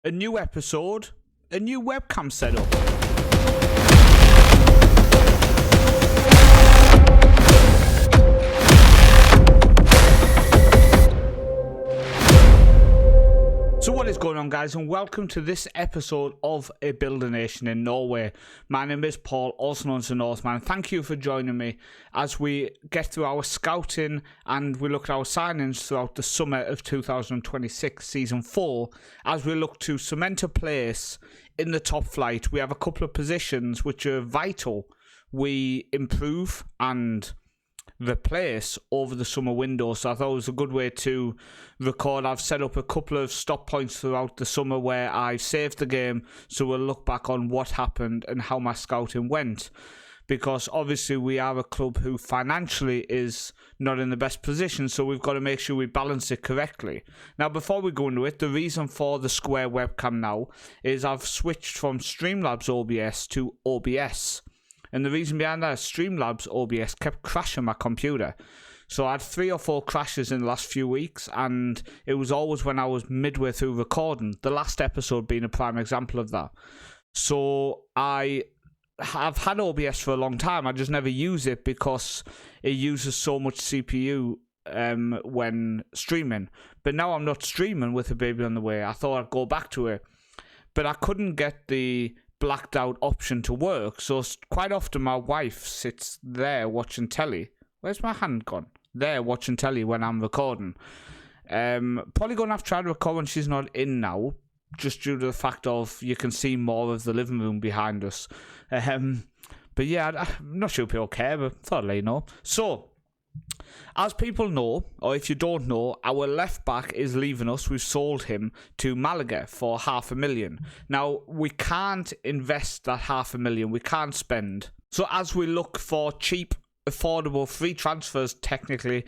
A new episode, a new webcam setup. So what is going on, guys, and welcome to this episode of A Builder Nation in Norway. My name is Paul, also known as the Northman. Thank you for joining me as we get through our scouting and we look at our signings throughout the summer of 2026, Season 4, as we look to cement a place in the top flight. We have a couple of positions which are vital we improve and replace over the summer window, so I thought it was a good way to record. I've set up a couple of stop points throughout the summer where I saved the game, so we'll look back on what happened and how my scouting went, because obviously we are a club who financially is not in the best position, so we've got to make sure we balance it correctly. Now, before we go into it, the reason for the square webcam now is I've switched from Streamlabs OBS to OBS. And the reason behind that is Streamlabs OBS kept crashing my computer. So I had 3 or 4 crashes in the last few weeks, and it was always when I was midway through recording, the last episode being a prime example of that. So I've had OBS for a long time, I just never use it because it uses so much CPU when streaming. But now I'm not streaming with a baby on the way. I thought I'd go back to it, but I couldn't get the blacked out option to work, so quite often my wife sits there watching telly. Where's my hand gone? There watching telly when I'm recording. Probably gonna have to try to record when she's not in now, just due to the fact of you can see more of the living room behind us. But yeah, I'm not sure people care, but thought I'd let you know. So, as people know, or if you don't know, our left back is leaving us. We've sold him to Malaga for $500,000. Now, we can't invest that $500,000. We can't spend. So as we look for cheap, affordable, free transfers, technically,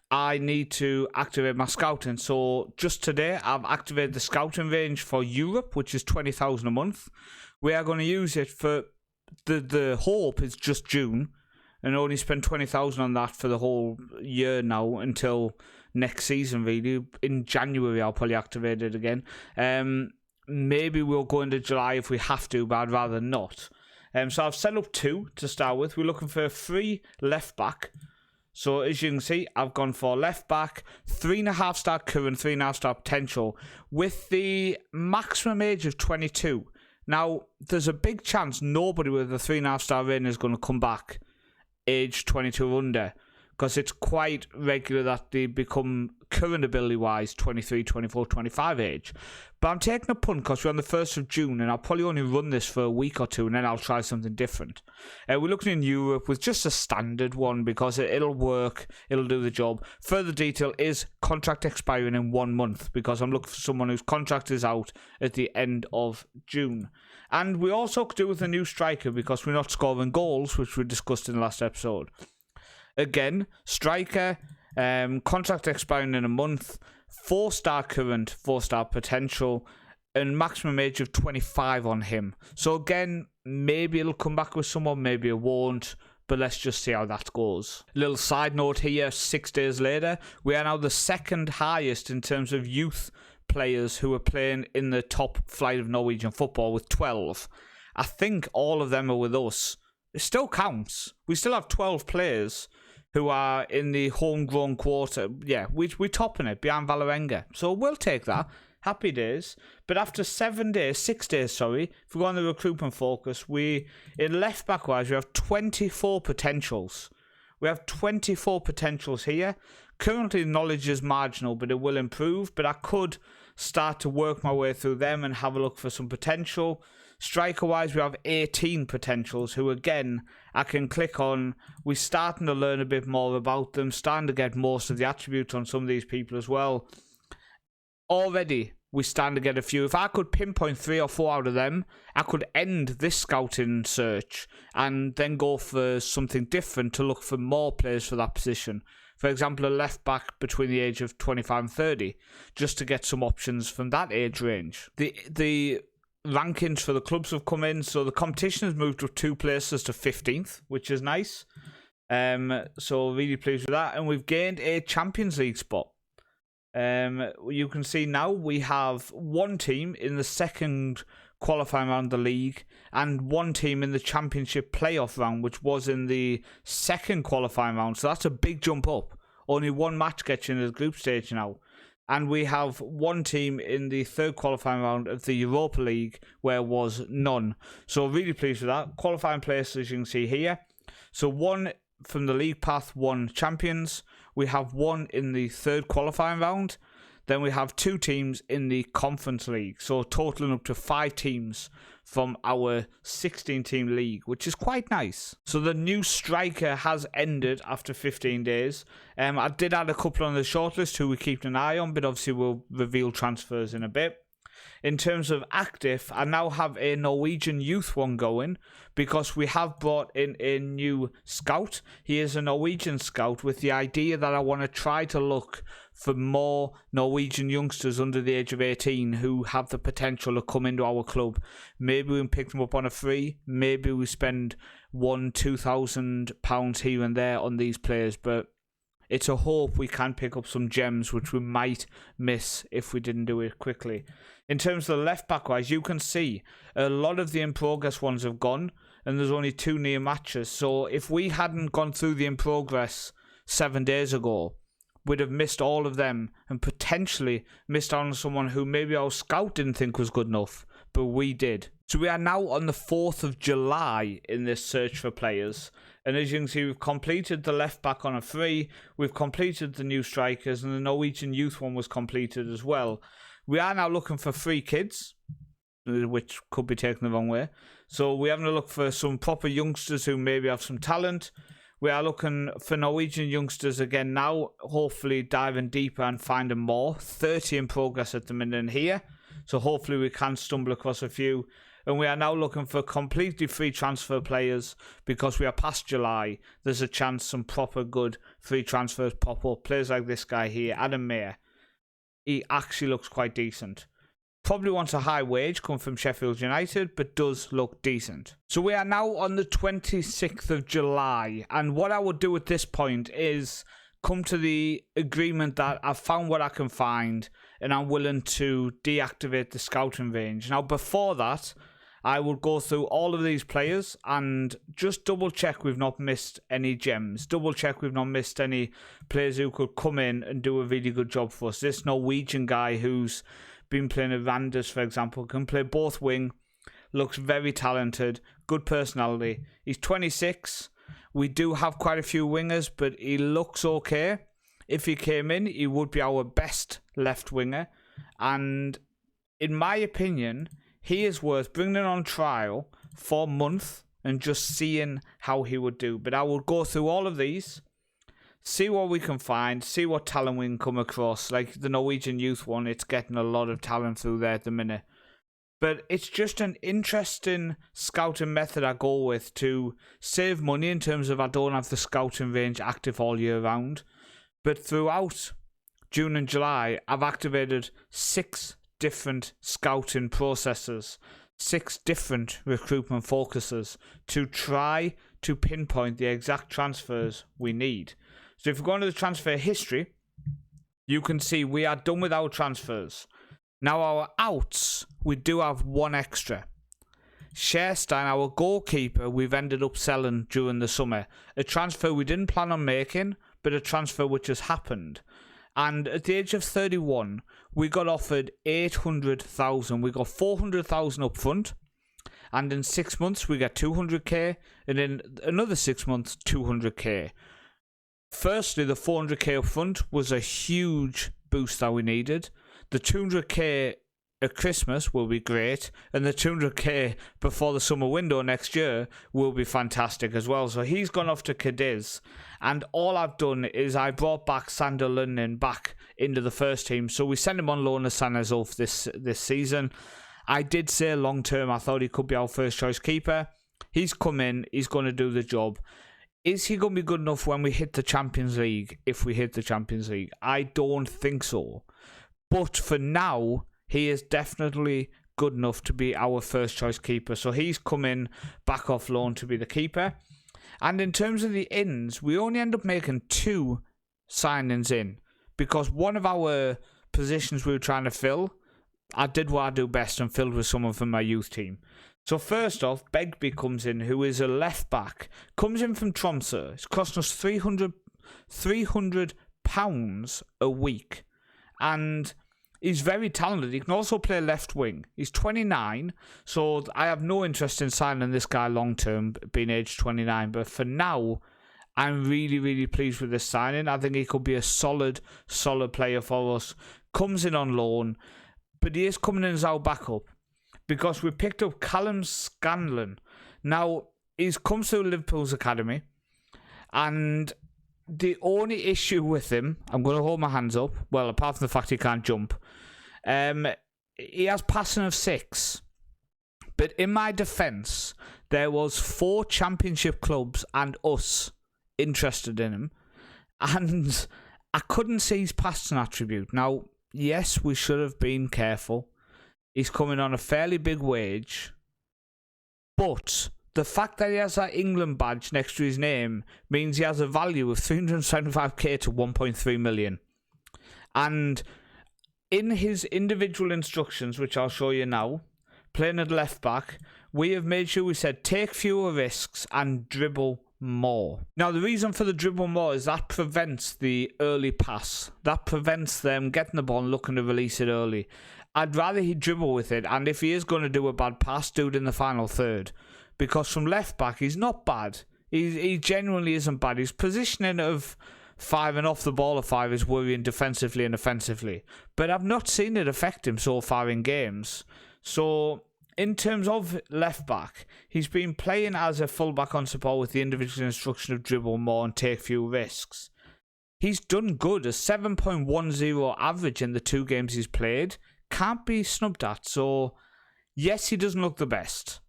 I need to activate my scouting. So just today, I've activated the scouting range for Europe, which is $20,000 a month. We are going to use it for, the hope is just June, and only spend 20,000 on that for the whole year now until next season, really. In January, I'll probably activate it again. Maybe we'll go into July if we have to, but I'd rather not. So I've set up 2 to start with. We're looking for a free left back. So as you can see, I've gone for left back, 3.5-star current, 3.5-star potential, with the maximum age of 22. Now, there's a big chance nobody with a 3.5-star rating is going to come back age 22 or under, because it's quite regular that they become current ability wise 23, 24, 25 age. But I'm taking a punt because we're on the 1st of June and I'll probably only run this for a week or 2 and then I'll try something different. We're looking in Europe with just a standard one because it'll work, it'll do the job. Further detail is contract expiring in 1 month because I'm looking for someone whose contract is out at the end of June. And we also could do with a new striker because we're not scoring goals, which we discussed in the last episode. Again, striker, contract expiring in a month, 4-star current, 4-star potential, and maximum age of 25 on him. So again, maybe it'll come back with someone, maybe it won't, but let's just see how that goes. Little side note here, 6 days later, we are now the 2nd highest in terms of youth players who are playing in the top flight of Norwegian football with 12. I think all of them are with us. It still counts. We still have 12 players who are in the homegrown quarter. Yeah, we're topping it behind Valerenga. So we'll take that. Happy days. But after 6 days, if we go on the recruitment focus, in left back wise, we have 24 potentials. We have 24 potentials here. Currently, knowledge is marginal, but it will improve. But I could start to work my way through them and have a look for some potential. Striker-wise, we have 18 potentials who, again, I can click on. We're starting to learn a bit more about them, starting to get most of the attributes on some of these people as well. Already, we stand to get a few. If I could pinpoint 3 or 4 out of them, I could end this scouting search and then go for something different to look for more players for that position. For example, a left back between the age of 25 and 30, just to get some options from that age range. The rankings for the clubs have come in, so the competition has moved up 2 places to 15th, which is nice. So really pleased with that, and we've gained a Champions League spot. You can see now we have one team in the second qualifying round of the league and one team in the championship playoff round, which was in the second qualifying round. So that's a big jump up. Only one match gets you into the group stage now. And we have one team in the third qualifying round of the Europa League where was none. So really pleased with that. Qualifying places, as you can see here. So one from the league path, one champions. We have one in the third qualifying round. Then we have two teams in the Conference League. So totaling up to 5 teams from our 16-team league, which is quite nice. So the new striker has ended after 15 days. I did add a couple on the shortlist who we keep an eye on, but obviously we'll reveal transfers in a bit. In terms of active, I now have a Norwegian youth one going because we have brought in a new scout. He is a Norwegian scout with the idea that I want to try to look for more Norwegian youngsters under the age of 18 who have the potential to come into our club. Maybe we can pick them up on a free. Maybe we spend £1,000-2,000 here and there on these players, but it's a hope we can pick up some gems which we might miss if we didn't do it quickly. In terms of the left back wise, you can see a lot of the in progress ones have gone and there's only 2 near matches. So if we hadn't gone through the in progress 7 days ago, we'd have missed all of them and potentially missed out on someone who maybe our scout didn't think was good enough, but we did. So we are now on the 4th of July in this search for players. And as you can see, we've completed the left back on a free, we've completed the new strikers, and the Norwegian youth one was completed as well. We are now looking for 3 kids, which could be taken the wrong way. So we're having to look for some proper youngsters who maybe have some talent. We are looking for Norwegian youngsters again now, hopefully diving deeper and finding more. 30 in progress at the minute in here. So hopefully we can stumble across a few. And we are now looking for completely free transfer players because we are past July. There's a chance some proper good free transfers pop up. Players like this guy here, Adam Mayer. He actually looks quite decent. Probably wants a high wage, come from Sheffield United, but does look decent. So we are now on the 26th of July. And what I would do at this point is come to the agreement that I've found what I can find and I'm willing to deactivate the scouting range. Now, before that, I will go through all of these players and just double check we've not missed any gems. Double check we've not missed any players who could come in and do a really good job for us. This Norwegian guy who's been playing at Randers, for example, can play both wing, looks very talented, good personality. He's 26. We do have quite a few wingers, but he looks okay. If he came in, he would be our best left winger. And in my opinion, he is worth bringing on trial for a month and just seeing how he would do. But I will go through all of these, see what we can find, see what talent we can come across. Like the Norwegian youth one, it's getting a lot of talent through there at the minute. But it's just an interesting scouting method I go with to save money in terms of I don't have the scouting range active all year round. But throughout June and July, I've activated 6 different scouting processes, 6 different recruitment focuses to try to pinpoint the exact transfers we need. So if you go into the transfer history, you can see we are done with our transfers. Now our outs, we do have 1 extra. Sherstein, our goalkeeper, we've ended up selling during the summer. A transfer we didn't plan on making, but a transfer which has happened. And at the age of 31, we got offered 800,000. We got 400,000 up front. And in 6 months, we get 200k. And in another 6 months, 200k. Firstly, the 400k up front was a huge boost that we needed. The 200k at Christmas will be great, and the 200k before the summer window next year will be fantastic as well. So he's gone off to Cadiz, and all I've done is I brought back Sander Lundin back into the first team. So we sent him on loan to San Jose this season. I did say long term I thought he could be our first choice keeper. He's come in, he's going to do the job. Is he going to be good enough when we hit the Champions League? If we hit the Champions League, I don't think so. But for now, he is definitely good enough to be our first choice keeper. So he's come in back off loan to be the keeper. And in terms of the ins, we only end up making 2 signings in because one of our positions we were trying to fill, I did what I do best and filled with someone from my youth team. So first off, Begbie comes in, who is a left back. Comes in from Tromsø. It's costing us £300 a week. And he's very talented. He can also play left wing. He's 29, so I have no interest in signing this guy long term, being aged 29. But for now, I'm really, really pleased with this signing. I think he could be a solid player for us. Comes in on loan, but he is coming in as our backup because we picked up Callum Scanlon. Now, he's come through Liverpool's academy, and the only issue with him, I'm going to hold my hands up, well, apart from the fact he can't jump, he has passing of 6. But in my defence, there was 4 championship clubs and us interested in him, and I couldn't see his passing attribute. Now, yes, we should have been careful. He's coming on a fairly big wage, but the fact that he has that England badge next to his name means he has a value of 375k to 1.3 million. And in his individual instructions, which I'll show you now, playing at left back, we have made sure we said take fewer risks and dribble more. Now, the reason for the dribble more is that prevents the early pass. That prevents them getting the ball and looking to release it early. I'd rather he dribble with it, and if he is going to do a bad pass, do it in the final third. Because from left back, he's not bad. He genuinely isn't bad. His positioning of 5 and off the ball of 5 is worrying defensively and offensively. But I've not seen it affect him so far in games. So, in terms of left back, he's been playing as a fullback on support with the individual instruction of dribble more and take few risks. He's done good, a 7.10 average in the 2 games he's played. Can't be snubbed at. So, yes, he doesn't look the best,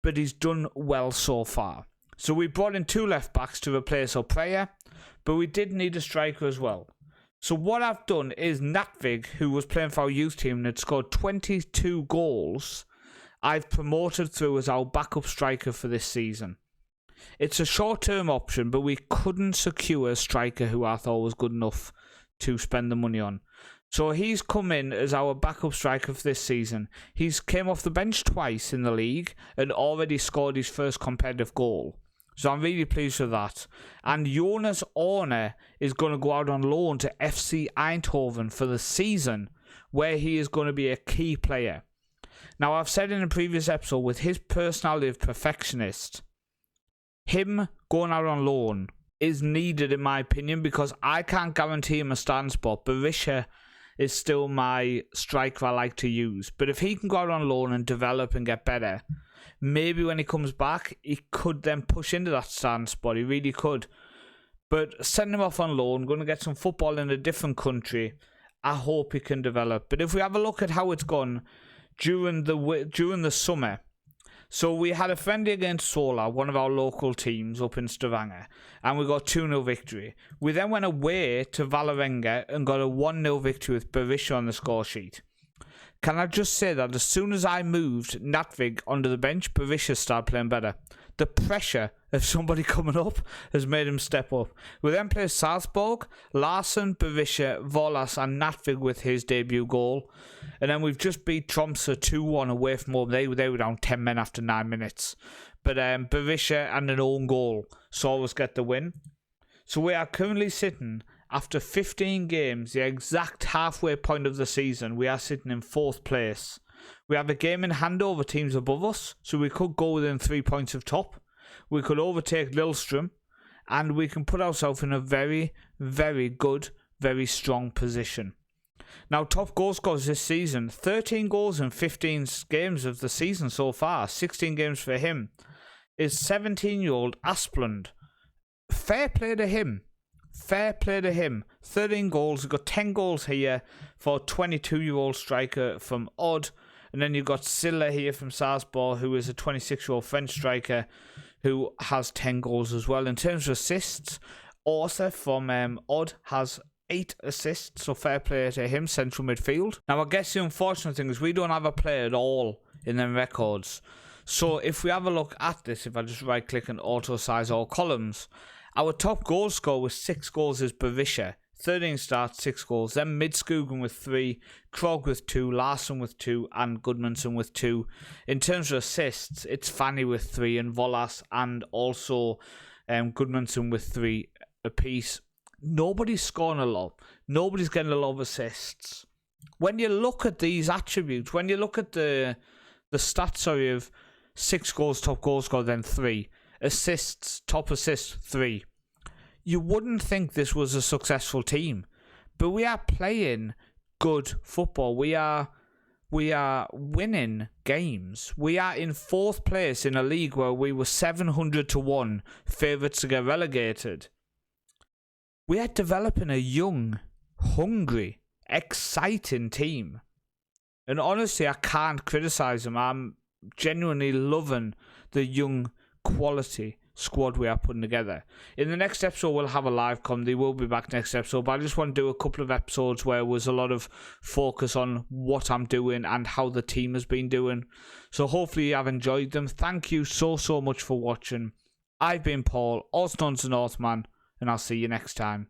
but he's done well so far. So we brought in 2 left backs to replace O'Praya, but we did need a striker as well. So what I've done is Natvig, who was playing for our youth team and had scored 22 goals, I've promoted through as our backup striker for this season. It's a short-term option, but we couldn't secure a striker who I thought was good enough to spend the money on. So he's come in as our backup striker for this season. He's came off the bench twice in the league and already scored his first competitive goal. So I'm really pleased with that. And Jonas Orne is going to go out on loan to FC Eindhoven for the season, where he is going to be a key player. Now, I've said in a previous episode, with his personality of perfectionist, him going out on loan is needed in my opinion, because I can't guarantee him a stand spot. Berisha is still my striker I like to use. But if he can go out on loan and develop and get better, maybe when he comes back, he could then push into that stand spot. He really could. But send him off on loan, going to get some football in a different country. I hope he can develop. But if we have a look at how it's gone during the summer, so we had a friendly against Sola, one of our local teams up in Stavanger, and we got 2-0 victory. We then went away to Valerenga and got a 1-0 victory with Berisha on the score sheet. Can I just say that as soon as I moved Natvig onto the bench, Berisha started playing better. The pressure of somebody coming up has made him step up. We then played Salzburg, Larsen, Berisha, Volas and Natvig with his debut goal. And then we've just beat Tromsø 2-1 away from home. They were down 10 men after 9 minutes. But Berisha and an own goal saw us get the win. So we are currently sitting, after 15 games, the exact halfway point of the season, we are sitting in 4th place. We have a game in hand over teams above us, so we could go within 3 points of top. We could overtake Lillestrøm, and we can put ourselves in a very, very good, very strong position. Now, top goal scorers this season, 13 goals in 15 games of the season so far, 16 games for him, is 17-year-old Asplund. Fair play to him. Fair play to him. 13 goals. We've got 10 goals here for a 22-year-old striker from Odd. And then you've got Silla here from Salzburg, who is a 26-year-old French striker who has 10 goals as well. In terms of assists, Orsa from Odd has 8 assists, so fair play to him, central midfield. Now, I guess the unfortunate thing is we don't have a player at all in them records. So if we have a look at this, if I just right-click and auto-size all columns, our top goal scorer with 6 goals is Berisha. 13 starts, 6 goals. Then Midskogen with 3, Krog with 2, Larsson with 2, and Gudmundsson with 2. In terms of assists, it's Fanny with 3, and Volas, and also Gudmundsson with 3 apiece. Nobody's scoring a lot. Nobody's getting a lot of assists. When you look at these attributes, when you look at the stats of 6 goals, top goal scorer, then 3 assists, top assist 3, you wouldn't think this was a successful team, but we are playing good football. We are winning games. We are in 4th place in a league where we were 700-1 favourites to get relegated. We are developing a young, hungry, exciting team. And honestly, I can't criticise them. I'm genuinely loving the young, quality squad we are putting together. In the next episode, we'll have a live comedy. We'll be back next episode, but I just want to do a couple of episodes where there was a lot of focus on what I'm doing and how the team has been doing. So hopefully you have enjoyed them. Thank you so much for watching. I've been Paul, also known as Northman, and I'll see you next time.